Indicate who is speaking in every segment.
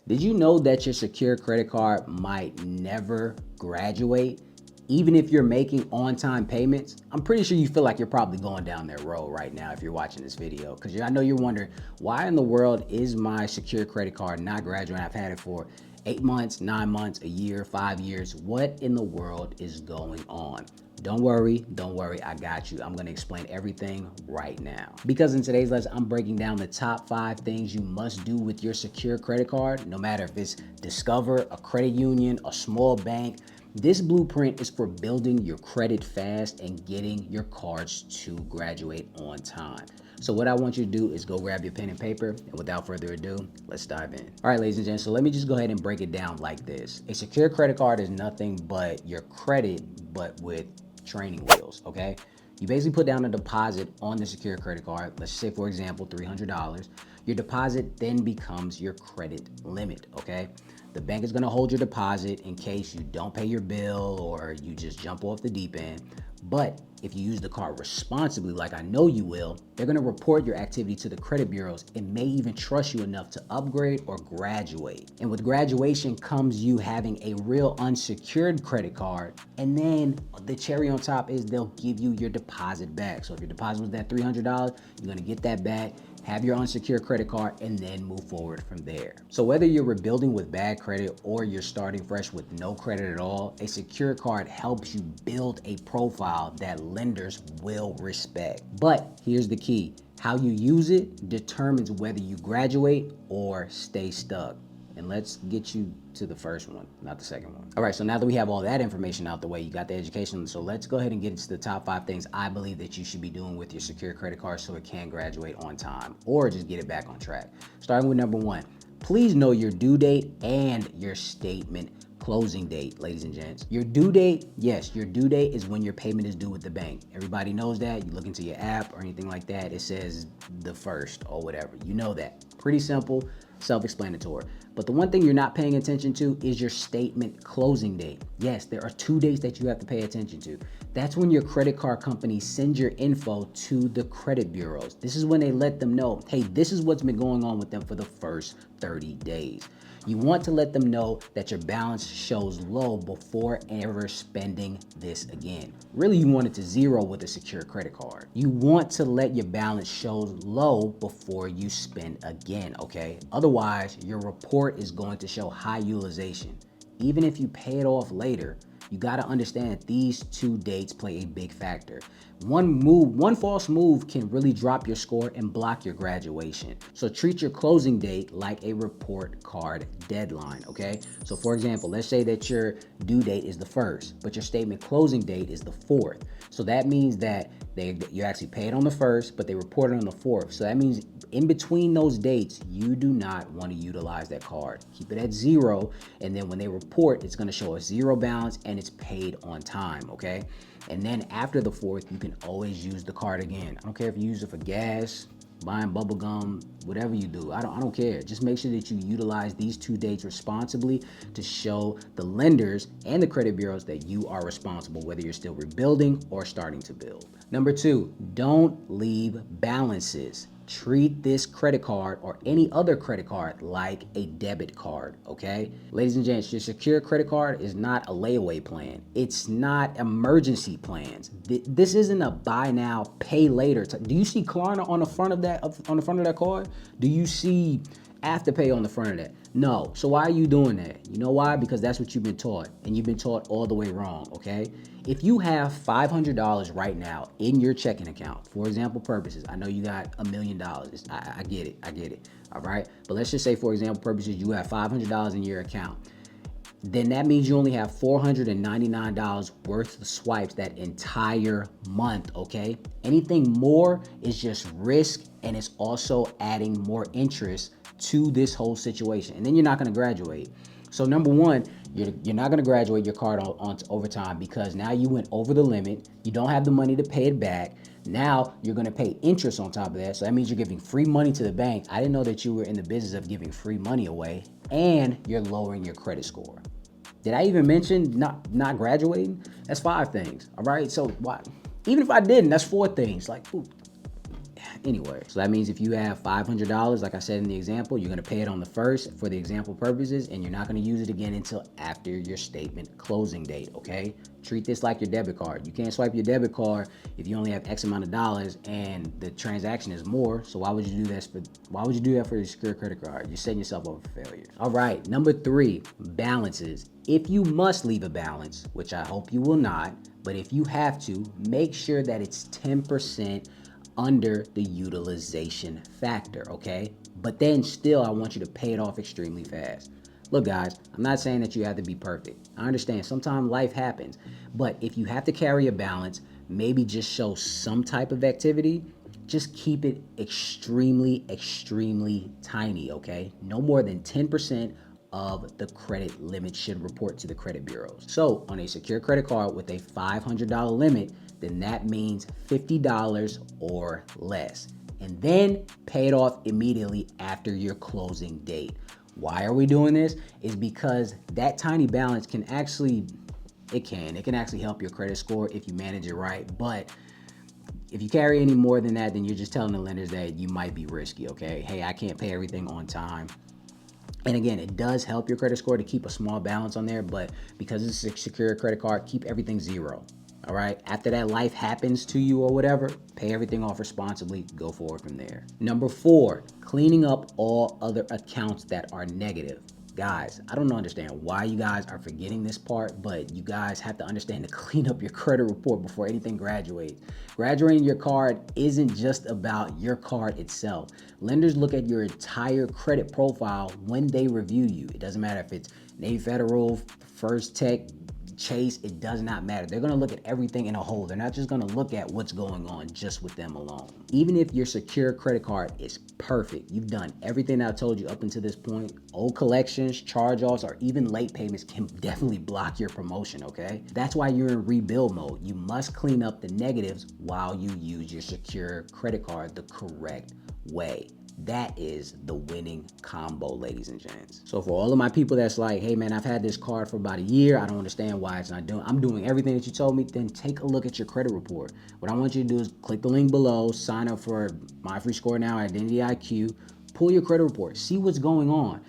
Speaker 1: Did you know that your secure credit card might never graduate, even if you're making on-time payments? I'm pretty sure you feel like you're probably going down that road right now if you're watching this video, because I know you're wondering, why in the world is my secure credit card not graduating? I've had it for 8 months, 9 months, a year, 5 years. What in the world is going on? Don't worry, I got you. I'm gonna explain everything right now. Because in today's lesson, I'm breaking down the top 5 things you must do with your secure credit card, no matter if it's Discover, a credit union, a small bank. This blueprint is for building your credit fast and getting your cards to graduate on time. So what I want you to do is go grab your pen and paper, and without further ado, let's dive in. All right, ladies and gents, so let me just go ahead and break it down like this. A secure credit card is nothing but your credit, but with training wheels, okay? You basically put down a deposit on the secure credit card. Let's say, for example, $300. Your deposit then becomes your credit limit, okay? The bank is gonna hold your deposit in case you don't pay your bill or you just jump off the deep end. But if you use the card responsibly, like I know you will, they're gonna report your activity to the credit bureaus and may even trust you enough to upgrade or graduate. And with graduation comes you having a real unsecured credit card. And then the cherry on top is they'll give you your deposit back. So if your deposit was that $300, you're gonna get that back, have your unsecured credit card, and then move forward from there. So whether you're rebuilding with bad credit or you're starting fresh with no credit at all, a secure card helps you build a profile that lenders will respect. But here's the key: how you use it determines whether you graduate or stay stuck. And let's get you to the first one, not the second one. All right, so now that we have all that information out the way, you got the education, so let's go ahead and get into the top 5 things I believe that you should be doing with your secure credit card so it can graduate on time or just get it back on track. Starting with number 1, please know your due date and your statement closing date, ladies and gents. Your due date, yes, your due date is when your payment is due with the bank. Everybody knows that. You look into your app or anything like that, it says the 1st or whatever. You know that. Pretty simple, self-explanatory. But the one thing you're not paying attention to is your statement closing date. Yes, there are 2 dates that you have to pay attention to. That's when your credit card company sends your info to the credit bureaus. This is when they let them know, hey, this is what's been going on with them for the first 30 days. You want to let them know that your balance shows low before ever spending this again. Really, you want it to zero with a secure credit card. You want to let your balance show low before you spend again, okay? Otherwise, your report is going to show high utilization. Even if you pay it off later, you got to understand that these 2 dates play a big factor. One false move can really drop your score and block your graduation. So treat your closing date like a report card deadline, okay? So for example, let's say that your due date is the 1st, but your statement closing date is the 4th. So that means that you actually paid on the 1st, but they report it on the 4th. So that means in between those dates, you do not want to utilize that card. Keep it at 0, and then when they report, it's going to show a 0 balance and it's paid on time, okay? And then after the 4th, you can always use the card again. I don't care if you use it for gas, buying bubble gum, whatever you do. I don't care. Just make sure that you utilize these 2 dates responsibly to show the lenders and the credit bureaus that you are responsible, whether you're still rebuilding or starting to build. Number 2, don't leave balances. Treat this credit card or any other credit card like a debit card, okay? Ladies and gents, your secure credit card is not a layaway plan. It's not emergency plans. This isn't a buy now, pay later. Do you see Klarna on the front of that card? Do you see Afterpay on the front of that? No. So why are you doing that? You know why? Because that's what you've been taught, and you've been taught all the way wrong, okay? If you have $500 right now in your checking account, for example purposes, I know you got $1 million. I get it, all right? But let's just say, for example purposes, you have $500 in your account. Then that means you only have $499 worth of swipes that entire month, okay? Anything more is just risk, and it's also adding more interest to this whole situation. And then you're not gonna graduate. So number 1, you're not gonna graduate your card on overtime because now you went over the limit. You don't have the money to pay it back. Now you're gonna pay interest on top of that. So that means you're giving free money to the bank. I didn't know that you were in the business of giving free money away, and you're lowering your credit score. Did I even mention not graduating? That's 5 things, all right? So why? Even if I didn't, that's 4 things. Like, ooh, anyway. So that means if you have $500, like I said in the example, you're gonna pay it on the first for the example purposes, and you're not gonna use it again until after your statement closing date, okay? Treat this like your debit card. You can't swipe your debit card if you only have X amount of dollars and the transaction is more. So why would you do that for your secure credit card? You're setting yourself up for failure. All right, number 3, balances. If you must leave a balance, which I hope you will not, but if you have to, make sure that it's 10% under the utilization factor, okay? But then still, I want you to pay it off extremely fast. Look, guys, I'm not saying that you have to be perfect. I understand sometimes life happens, but if you have to carry a balance, maybe just show some type of activity. Just keep it extremely, extremely tiny, okay? No more than 10% of the credit limit should report to the credit bureaus. So on a secure credit card with a $500 limit, then that means $50 or less. And then pay it off immediately after your closing date. Why are we doing this? Is because that tiny balance can actually, it can actually help your credit score if you manage it right. But if you carry any more than that, then you're just telling the lenders that you might be risky, okay? Hey, I can't pay everything on time. And again, it does help your credit score to keep a small balance on there, but because it's a secure credit card, keep everything zero. All right. After that life happens to you or whatever, pay everything off responsibly, go forward from there. Number 4, cleaning up all other accounts that are negative. Guys, I don't understand why you guys are forgetting this part, but you guys have to understand to clean up your credit report before anything graduates. Graduating your card isn't just about your card itself. Lenders look at your entire credit profile when they review you. It doesn't matter if it's Navy Federal, First Tech, Chase, it does not matter. They're gonna look at everything in a whole. They're not just gonna look at what's going on just with them alone. Even if your secure credit card is perfect, you've done everything that I told you up until this point, old collections, charge-offs, or even late payments can definitely block your promotion, okay? That's why you're in rebuild mode. You must clean up the negatives while you use your secure credit card the correct way. That is the winning combo, ladies and gents. So for all of my people that's like, hey man, I've had this card for about a year, I don't understand why it's not doing, I'm doing everything that you told me, then take a look at your credit report. What I want you to do is click the link below, sign up for MyFreeScoreNow Identity IQ, pull your credit report, see what's going on.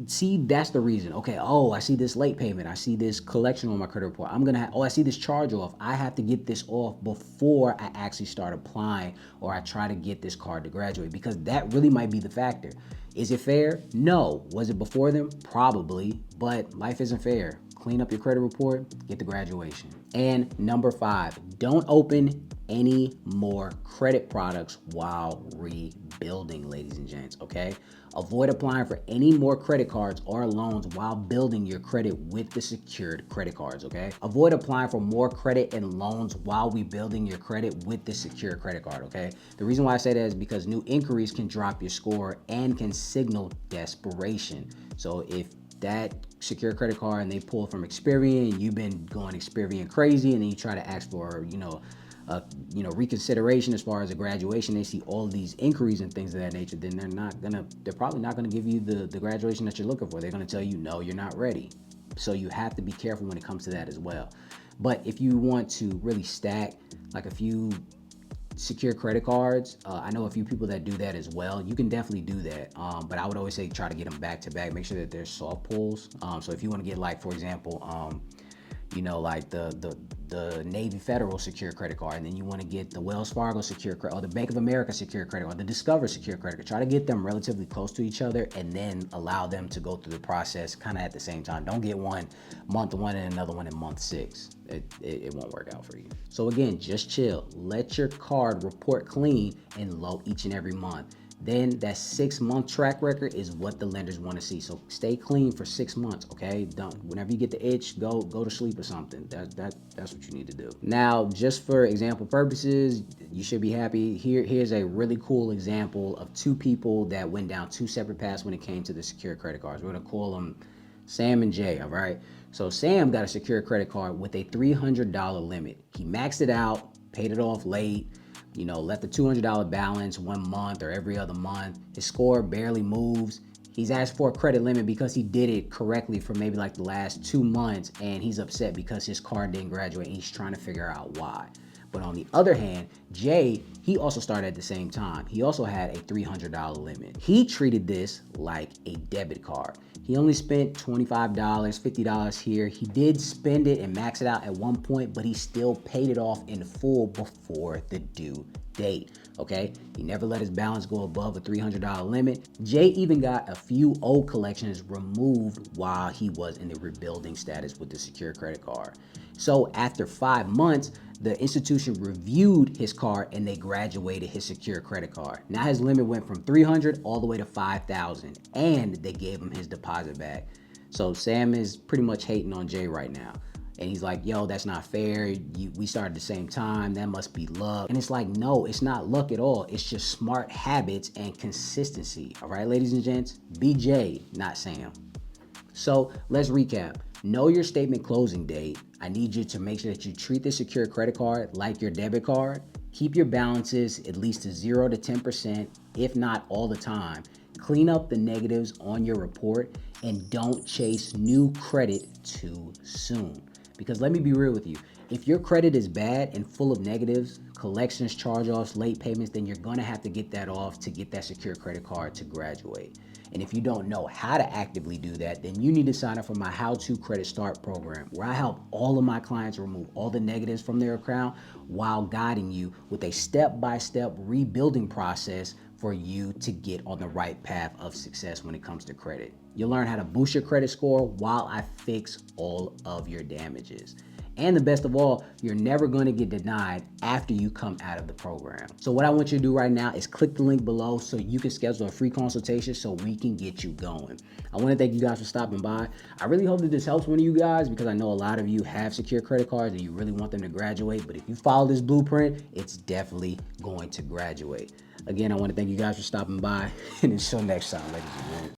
Speaker 1: See, that's the reason. Okay, oh, I see this late payment. I see this collection on my credit report. I see this charge off. I have to get this off before I actually start applying or I try to get this card to graduate, because that really might be the factor. Is it fair? No. Was it before them? Probably, but life isn't fair. Clean up your credit report, get the graduation. And number 5, don't open any more credit products while rebuilding, ladies and gents, okay? Avoid applying for any more credit cards or loans while building your credit with the secured credit cards, okay? Avoid applying for more credit and loans while rebuilding your credit with the secure credit card, okay? The reason why I say that is because new inquiries can drop your score and can signal desperation. So if that secure credit card and they pull from Experian and you've been going Experian crazy, and then you try to ask for, reconsideration as far as a graduation, they see all of these inquiries and things of that nature, then they're probably not gonna give you the graduation that you're looking for. They're gonna tell you, no, you're not ready. So you have to be careful when it comes to that as well. But if you want to really stack like a few secure credit cards, I know a few people that do that as well. You can definitely do that, but I would always say try to get them back to back. Make sure that there's soft pulls. So if you want to get, like, for example, like the Navy Federal secure credit card, and then you want to get the Wells Fargo secure credit or the Bank of America secure credit or the Discover secure credit card, try to get them relatively close to each other and then allow them to go through the process kind of at the same time. Don't get one month 1 and another one in month 6. It won't work out for you. So again, just chill. Let your card report clean and low each and every month. Then that 6-month track record is what the lenders want to see. So stay clean for 6 months, okay? Whenever you get the itch, go to sleep or something. That's what you need to do. Now, just for example purposes, you should be happy. Here's a really cool example of 2 people that went down 2 separate paths when it came to the secure credit cards. We're gonna call them Sam and Jay, all right? So Sam got a secure credit card with a $300 limit. He maxed it out, paid it off late, left the $200 balance 1 month or every other month. His score barely moves. He's asked for a credit limit because he did it correctly for maybe like the last 2 months, and he's upset because his card didn't graduate, and he's trying to figure out why. But on the other hand, Jay, he also started at the same time. He also had a $300 limit. He treated this like a debit card. He only spent $25, $50 here. He did spend it and max it out at one point, but he still paid it off in full before the due date, okay? He never let his balance go above a $300 limit. Jay even got a few old collections removed while he was in the rebuilding status with the secure credit card. So after 5 months, the institution reviewed his card and they graduated his secure credit card. Now his limit went from 300 all the way to 5,000, and they gave him his deposit back. So Sam is pretty much hating on Jay right now. And he's like, yo, that's not fair. We started the same time. That must be luck. And it's like, no, it's not luck at all. It's just smart habits and consistency. All right, ladies and gents, be Jay, not Sam. So let's recap. Know your statement closing date. I need you to make sure that you treat the secure credit card like your debit card. Keep your balances at least to 0 to 10%, if not all the time. Clean up the negatives on your report and don't chase new credit too soon. Because let me be real with you, if your credit is bad and full of negatives, collections, charge-offs, late payments, then you're gonna have to get that off to get that secure credit card to graduate. And if you don't know how to actively do that, then you need to sign up for my How to Credit Start program, where I help all of my clients remove all the negatives from their account while guiding you with a step-by-step rebuilding process for you to get on the right path of success when it comes to credit. You'll learn how to boost your credit score while I fix all of your damages. And the best of all, you're never going to get denied after you come out of the program. So what I want you to do right now is click the link below so you can schedule a free consultation so we can get you going. I want to thank you guys for stopping by. I really hope that this helps one of you guys, because I know a lot of you have secure credit cards and you really want them to graduate. But if you follow this blueprint, it's definitely going to graduate. Again, I want to thank you guys for stopping by, and until next time, ladies and gentlemen.